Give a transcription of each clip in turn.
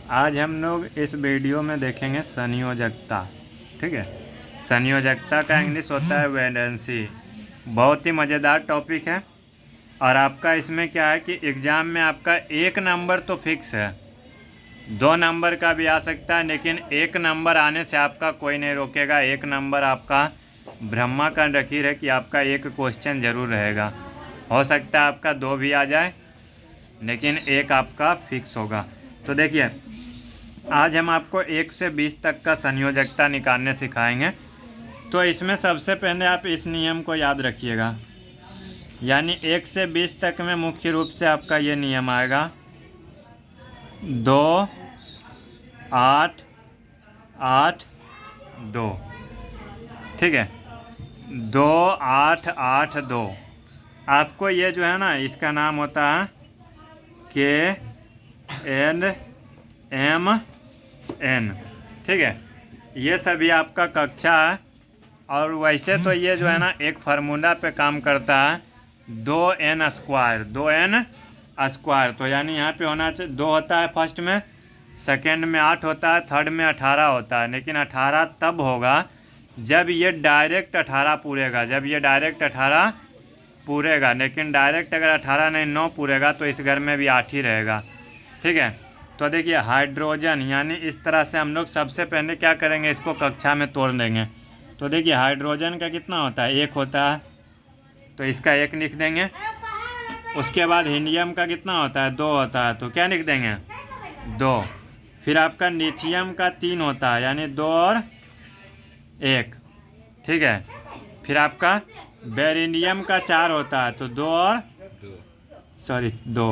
आज हम लोग इस वीडियो में देखेंगे संयोजकता। ठीक है, संयोजकता का इंग्लिश होता है वैलेंसी। बहुत ही मज़ेदार टॉपिक है। और आपका इसमें क्या है कि एग्ज़ाम में आपका एक नंबर तो फिक्स है, 2 नंबर का भी आ सकता है, लेकिन एक नंबर आने से आपका कोई नहीं रोकेगा। एक नंबर आपका ब्रह्मा का लकीर है कि आपका एक क्वेश्चन ज़रूर रहेगा। हो सकता है आपका 2 भी आ जाए, लेकिन एक आपका फिक्स होगा। तो देखिए, आज हम आपको 1 से 20 तक का संयोजकता निकालने सिखाएंगे। तो इसमें सबसे पहले आप इस नियम को याद रखिएगा, यानी 1 से 20 तक में मुख्य रूप से आपका ये नियम आएगा 2 8 8 2। ठीक है, 2 8 8 2। आपको ये जो है ना, इसका नाम होता है KLMN। ठीक है, ये सभी आपका कक्षा है। और वैसे तो ये जो है ना एक फार्मूला पे काम करता है, 2n स्क्वायर 2n स्क्वायर। तो यानी यहाँ पे होना चाहिए 2 होता है फर्स्ट में, सेकेंड में 8 होता है, थर्ड में 18 होता है। लेकिन 18 तब होगा जब ये डायरेक्ट 18 पूरेगा, जब ये डायरेक्ट 18 पूरेगा। लेकिन डायरेक्ट अगर 18 नहीं 9 पूरेगा तो इस घर में भी 8 ही रहेगा। ठीक है, तो देखिए हाइड्रोजन, यानी इस तरह से हम लोग सबसे पहले क्या करेंगे, इसको कक्षा में तोड़ देंगे। तो देखिए हाइड्रोजन का कितना होता है, 1 होता है, तो इसका 1 लिख देंगे। उसके बाद हीलियम का कितना होता है, 2 होता है, तो क्या लिख देंगे, 2। फिर आपका लिथियम का 3 होता है, यानी 2 और 1। ठीक है, फिर आपका बेरिलियम का 4 होता है, तो 2 और 2।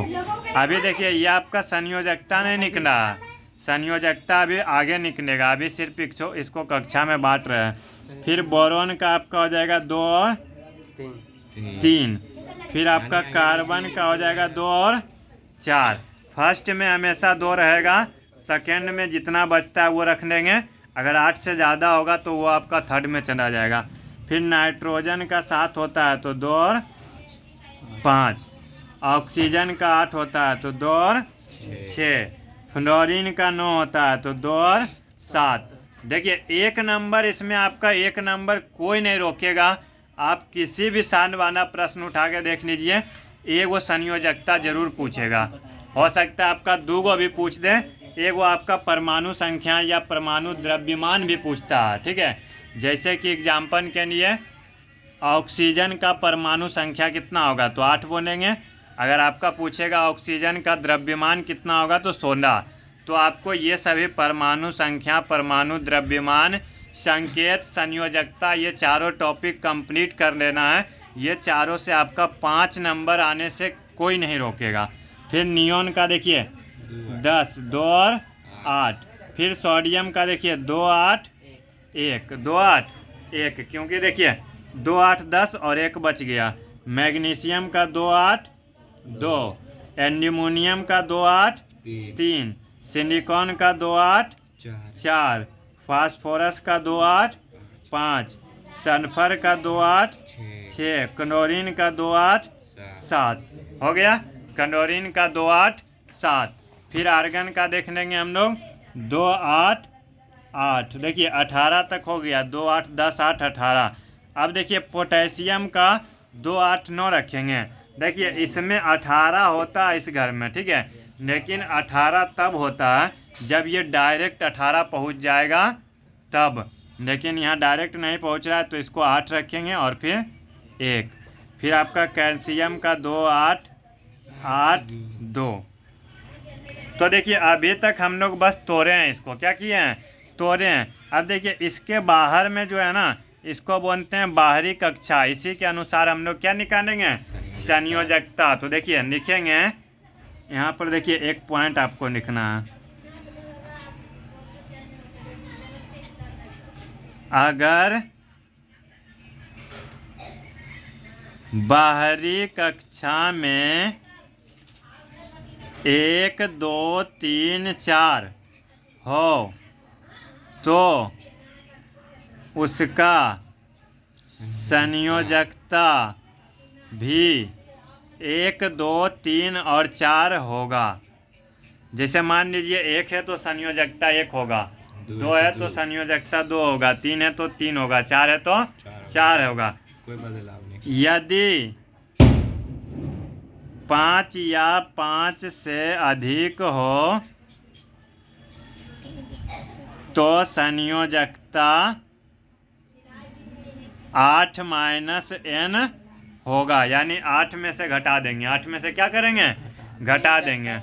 अभी देखिए ये आपका संयोजकता नहीं निकला, संयोजकता अभी आगे निकलेगा। अभी सिर्फ इसको कक्षा में बांट रहे हैं। फिर बोरोन का आपका हो जाएगा 2 और 3। फिर आपका कार्बन का हो जाएगा 2 और 4। फर्स्ट में हमेशा 2 रहेगा, सेकेंड में जितना बचता है वो रख लेंगे। अगर 8 से ज़्यादा होगा तो वो आपका थर्ड में चला जाएगा। फिर नाइट्रोजन का 7 होता है, तो 2 और 5। ऑक्सीजन का 8 होता है, तो 2 और 6। फ्लोरीन का 9 होता है, तो 2 और 7। देखिए एक नंबर, इसमें आपका एक नंबर कोई नहीं रोकेगा। आप किसी भी सान वाला प्रश्न उठा के देख लीजिए, एक वो संयोजकता जरूर पूछेगा। हो सकता है आपका 2 भी पूछ दे, एक वो आपका परमाणु संख्या या परमाणु द्रव्यमान भी पूछता है। ठीक है, जैसे कि एग्जाम्पल के लिए ऑक्सीजन का परमाणु संख्या कितना होगा, तो 8 बोलेंगे। अगर आपका पूछेगा ऑक्सीजन का द्रव्यमान कितना होगा, तो 16। तो आपको ये सभी परमाणु संख्या, परमाणु द्रव्यमान, संकेत, संयोजकता, ये चारों टॉपिक कंप्लीट कर लेना है। ये चारों से आपका 5 नंबर आने से कोई नहीं रोकेगा। फिर नियोन का देखिए 10, 2 और 8। फिर सोडियम का देखिए 2 8 1, 2 8 1, क्योंकि देखिए 2 8 10 और 1 बच गया। मैग्नीशियम का 2 8 2। एल्यूमिनियम का 2 8 3। सिलिकॉन का 2 8 4। फास्फोरस का 2 8 5। सल्फर का 2 8 6। क्लोरीन का 2 8 7। हो गया, क्लोरीन का 2 8 7। फिर आर्गन का देख लेंगे हम लोग 2 8 8। देखिए 18 तक हो गया, 2 8 10 8 18। अब देखिए पोटेशियम का 2 8 9 रखेंगे। देखिए इसमें 18 होता है इस घर में, ठीक है, लेकिन 18 तब होता है जब ये डायरेक्ट 18 पहुंच जाएगा तब। लेकिन यहाँ डायरेक्ट नहीं पहुंच रहा है, तो इसको 8 रखेंगे और फिर 1। फिर आपका कैल्शियम का 2 8 8 2। तो देखिए अभी तक हम लोग बस तोड़े हैं, इसको क्या किए हैं, तोड़े हैं। अब देखिए इसके बाहर में जो है ना, इसको बोलते हैं बाहरी कक्षा। इसी के अनुसार हम लोग क्या निकालेंगे, संयोजकता। तो देखिए लिखेंगे यहाँ पर, देखिए एक पॉइंट आपको लिखना है, अगर बाहरी कक्षा में 1 2 3 4 हो तो उसका संयोजकता भी 1 2 3 और 4 होगा। जैसे मान लीजिए 1 है तो संयोजकता 1 होगा, 2 है तो संयोजकता 2 होगा, 3 है तो 3 होगा, 4 है तो 4 होगा। कोई बदलाव नहीं। यदि 5 या 5 से अधिक हो तो संयोजकता 8 माइनस n होगा, यानी 8 में से घटा देंगे। 8 में से क्या करेंगे? घटा देंगे।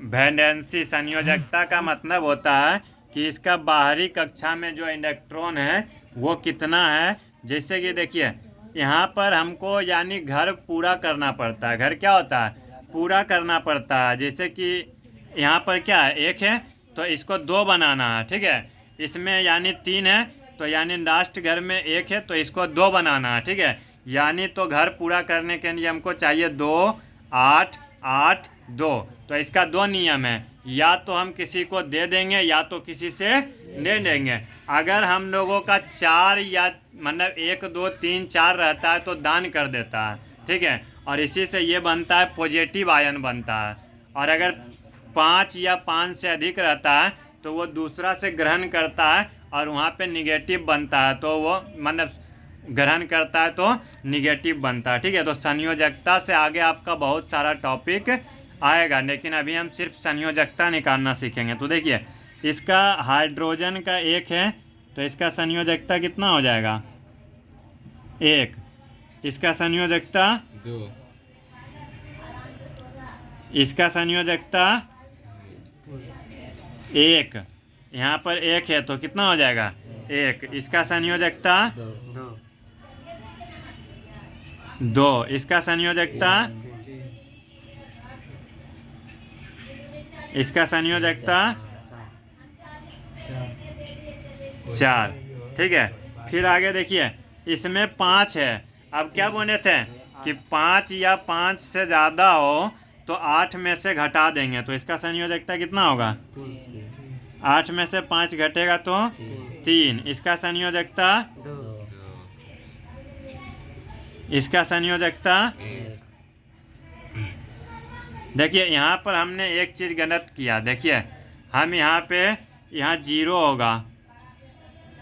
वैलेंसी संयोजकता का मतलब होता है कि इसका बाहरी कक्षा में जो इलेक्ट्रॉन है वो कितना है। जैसे कि देखिए यहाँ पर हमको यानी घर पूरा करना पड़ता है। घर क्या होता है? पूरा करना पड़ता है। जैसे कि यहाँ पर क्या है? 1 है तो इसको 2 बनाना है, ठीक है। इसमें यानी 3 है तो यानी लास्ट घर में 1 है तो इसको 2 बनाना है, ठीक है। यानी तो घर पूरा करने के लिए हमको चाहिए 2, 8, 8, 2। तो इसका 2 नियम है, या तो हम किसी को दे देंगे या तो किसी से ले लेंगे। अगर हम लोगों का 4 या मतलब 1, 2, 3, 4 रहता है तो दान कर देता है, ठीक है। और इसी से ये बनता है पॉजिटिव आयन बनता है। और अगर 5 या 5 से अधिक रहता है तो वो दूसरा से ग्रहण करता है और वहाँ पे निगेटिव बनता है, तो वो मतलब ग्रहण करता है तो निगेटिव बनता है, ठीक है। तो संयोजकता से आगे आपका बहुत सारा टॉपिक आएगा, लेकिन अभी हम सिर्फ संयोजकता निकालना सीखेंगे। तो देखिए इसका हाइड्रोजन का 1 है तो इसका संयोजकता कितना हो जाएगा? 1। इसका संयोजकता 2। इसका संयोजकता 1। यहाँ पर 1 है तो कितना हो जाएगा? 1। इसका संयोजकता 2। इसका संयोजकता इसका संयोजकता 4, ठीक है। फिर आगे देखिए इसमें 5 है। अब क्या बोले थे कि 5 या 5 से ज़्यादा हो तो 8 में से घटा देंगे, तो इसका संयोजकता कितना होगा? 8 में से 5 घटेगा तो 3। इसका संयोजकता इसका संयोजकता देखिए यहाँ पर हमने एक चीज़ गलत किया। देखिए हम यहाँ पे यहाँ 0 होगा,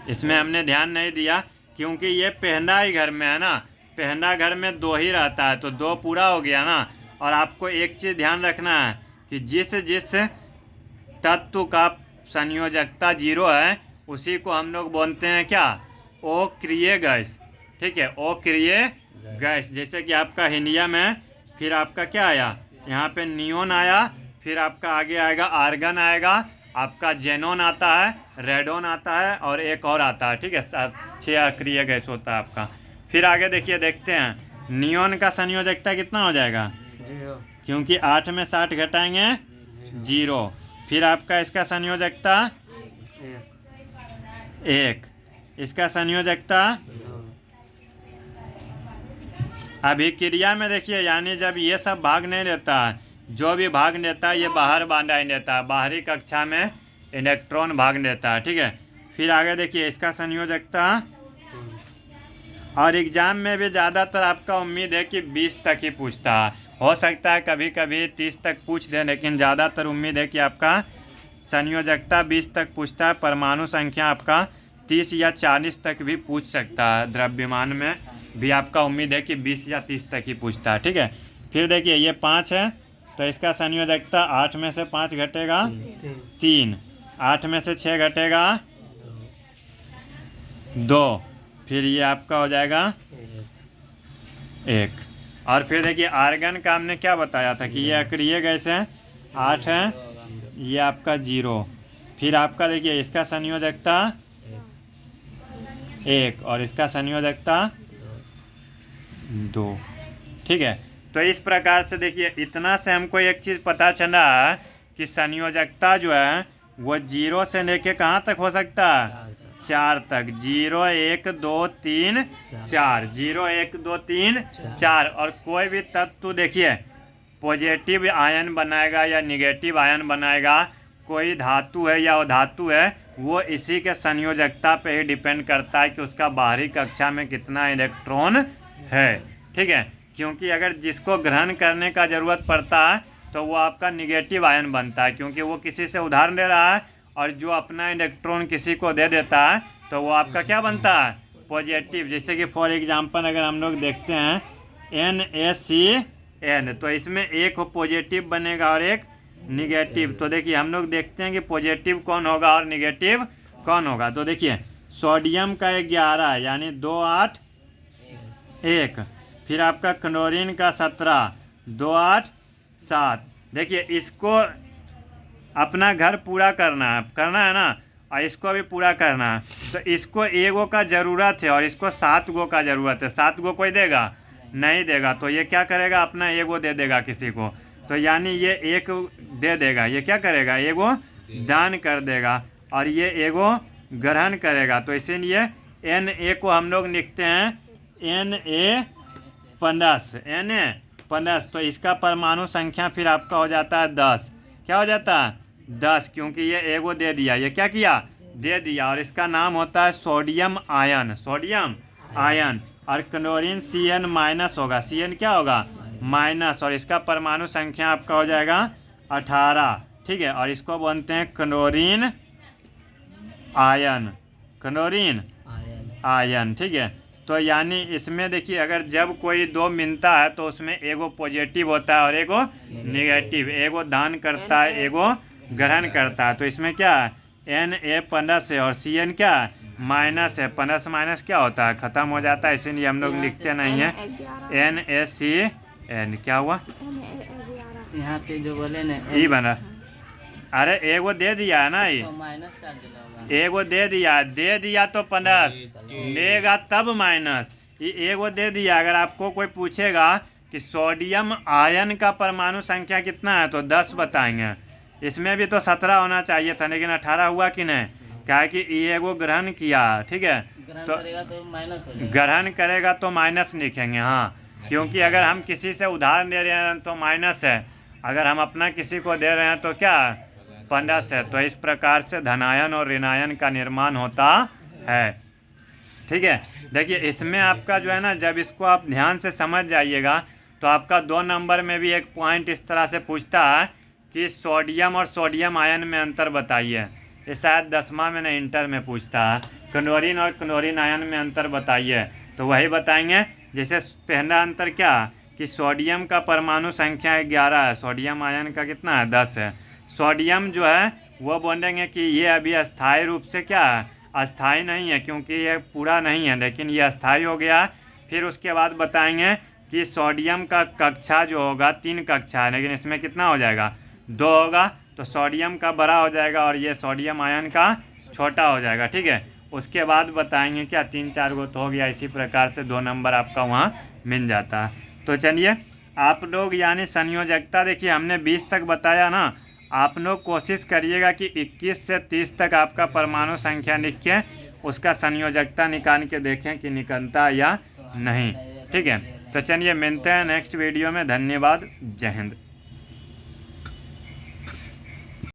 इसमें हमने ध्यान नहीं दिया क्योंकि ये पहला ही घर में है ना। पहला घर में 2 ही रहता है तो 2 पूरा हो गया ना। और आपको एक चीज़ ध्यान रखना है कि जिस जिस तत्व का संयोजकता 0 है उसी को हम लोग बोलते हैं क्या? अक्रिय गैस, ठीक है। अक्रिय गैस। जैसे कि आपका हीलियम है, फिर आपका क्या आया? यहाँ पे नियोन आया, फिर आपका आगे आएगा आर्गन आएगा, आपका जेनोन आता है, रेडोन आता है और एक और आता है, ठीक है। 6 अक्रिय गैस होता है आपका। फिर आगे देखिए देखते हैं नियोन का संयोजकता कितना हो जाएगा? 0, क्योंकि 8 में 60 घटाएंगे 0। फिर आपका इसका संयोजकता 1। इसका संयोजकता अभिक्रिया में देखिए यानी जब ये सब भाग नहीं लेता है, जो भी भाग लेता है ये बाहर बांधा ही लेता है, बाहरी कक्षा में इलेक्ट्रॉन भाग लेता है, ठीक है। फिर आगे देखिए इसका संयोजकता, और एग्ज़ाम में भी ज़्यादातर आपका उम्मीद है कि 20 तक ही पूछता है। हो सकता है कभी कभी 30 तक पूछ दे, लेकिन ज़्यादातर उम्मीद है कि आपका संयोजकता 20 तक पूछता है। परमाणु संख्या आपका 30 या 40 तक भी पूछ सकता है। द्रव्यमान में भी आपका उम्मीद है कि 20 या 30 तक ही पूछता है, ठीक है। फिर देखिए ये 5 है तो इसका संयोजकता 8 में से 5 घटेगा 3, 8 में से 6 घटेगा 2, फिर ये आपका हो जाएगा 1। और फिर देखिए आर्गन का हमने क्या बताया था कि ये अक्रिय गैस है, 8 है, ये आपका 0। फिर आपका देखिए इसका संयोजकता 1 और इसका संयोजकता 2, ठीक है। तो इस प्रकार से देखिए इतना से हमको एक चीज़ पता चला कि संयोजकता जो है वो 0 से लेके कहाँ तक हो सकता है? 4 तक। 0, 1, 2, 3, 4, 0, 1, 2, 3, 4। और कोई भी तत्व देखिए पॉजिटिव आयन बनाएगा या निगेटिव आयन बनाएगा, कोई धातु है या अधातु है, वो इसी के संयोजकता पे ही डिपेंड करता है कि उसका बाहरी कक्षा में कितना इलेक्ट्रॉन है, ठीक है। क्योंकि अगर जिसको ग्रहण करने का ज़रूरत पड़ता है तो वो आपका निगेटिव आयन बनता है, क्योंकि वो किसी से उधार ले रहा है और जो अपना इलेक्ट्रॉन किसी को दे देता है तो वो आपका क्या बनता है, पॉजिटिव। जैसे कि फॉर एग्जांपल अगर हम लोग देखते हैं NaCN, तो इसमें एक पॉजिटिव बनेगा और एक निगेटिव। तो देखिए हम लोग देखते हैं कि पॉजिटिव कौन होगा और निगेटिव कौन होगा। तो देखिए सोडियम का 11 यानी 2 8 1, फिर आपका क्लोरीन का 17 2 8 7। देखिए इसको अपना घर पूरा करना है ना, और इसको भी पूरा करना है। तो इसको एगो का ज़रूरत है और इसको 7 गो का ज़रूरत है। 7 गो कोई देगा नहीं देगा, तो ये क्या करेगा, अपना एगो दे देगा किसी को। तो यानी ये एक दे देगा, ये क्या करेगा, एगो दान कर देगा और ये एगो ग्रहण करेगा। तो इसीलिए Na को हम लोग लिखते हैं Na+, तो इसका परमाणु संख्या फिर आपका हो जाता है 10। क्या हो जाता है 10, क्योंकि ये एगो दे दिया, ये क्या किया, दे दिया। और इसका नाम होता है सोडियम आयन, सोडियम आयन। और क्लोरीन Cn- होगा, Cn क्या होगा, माइनस, और इसका परमाणु संख्या आपका हो जाएगा 18। ठीक है, और इसको बोलते हैं क्लोरीन आयन, क्लोरीन आयन। ठीक है, तो यानी इसमें देखिए अगर जब कोई दो मिलता है तो उसमें एगो पॉजिटिव होता है और एगो निगेटिव, एगो दान करता है एगो ग्रहण करता है। तो इसमें क्या है, Na+ है और Cn क्या है, माइनस है। प्लस माइनस क्या होता है, ख़त्म हो जाता है, इसीलिए हम लोग लिखते नहीं है NaCN। क्या हुआ यहाँ पे जो बोले ना ई बना, अरे एगो दे दिया है ना, ये तो माइनस चार्ज होगा। एगो दे दिया तो प्लस लेगा तब माइनस, ये एगो दे दिया। अगर आपको कोई पूछेगा कि सोडियम आयन का परमाणु संख्या कितना है तो 10 बताएंगे। इसमें भी तो 17 होना चाहिए था, लेकिन 18 हुआ कि नहीं, क्या है कि ये एगो ग्रहण किया। ठीक है, ग्रहण करेगा तो माइनस हो जाएगा, ग्रहण करेगा तो माइनस लिखेंगे। हाँ, क्योंकि अगर हम किसी से उधार ले रहे हैं तो माइनस है, अगर हम अपना किसी को दे रहे हैं तो क्या प्लस है। तो इस प्रकार से धनायन और ऋणायन का निर्माण होता है। ठीक है, देखिए इसमें आपका जो है ना, जब इसको आप ध्यान से समझ जाइएगा तो आपका 2 नंबर में भी एक पॉइंट इस तरह से पूछता है कि सोडियम और सोडियम आयन में अंतर बताइए। ये शायद 10वां में नहीं, इंटर में पूछता है। क्लोरीन और क्लोरीन आयन में अंतर बताइए, तो वही बताएंगे। जैसे पहला अंतर क्या कि सोडियम का परमाणु संख्या 11 है, सोडियम आयन का कितना है, 10 है। सोडियम जो है वो बोलेंगे कि ये अभी अस्थायी रूप से क्या है, अस्थायी नहीं है, क्योंकि ये पूरा नहीं है, लेकिन ये अस्थायी हो गया। फिर उसके बाद बताएंगे कि सोडियम का कक्षा जो होगा 3 कक्षा है, लेकिन इसमें कितना हो जाएगा, 2 होगा। तो सोडियम का बड़ा हो जाएगा और ये सोडियम आयन का छोटा हो जाएगा। ठीक है, उसके बाद बताएंगे क्या 3 4 गो तो हो गया। इसी प्रकार से 2 नंबर आपका वहाँ मिल जाता है। तो चलिए आप लोग यानी संयोजकता देखिए हमने 20 तक बताया ना, आप लोग कोशिश करिएगा कि 21 से 30 तक आपका परमाणु संख्या लिख के उसका संयोजकता निकाल के देखें कि निकलता या नहीं। ठीक है, तो चलिए मिलते हैं नेक्स्ट वीडियो में। धन्यवाद, जय हिंद।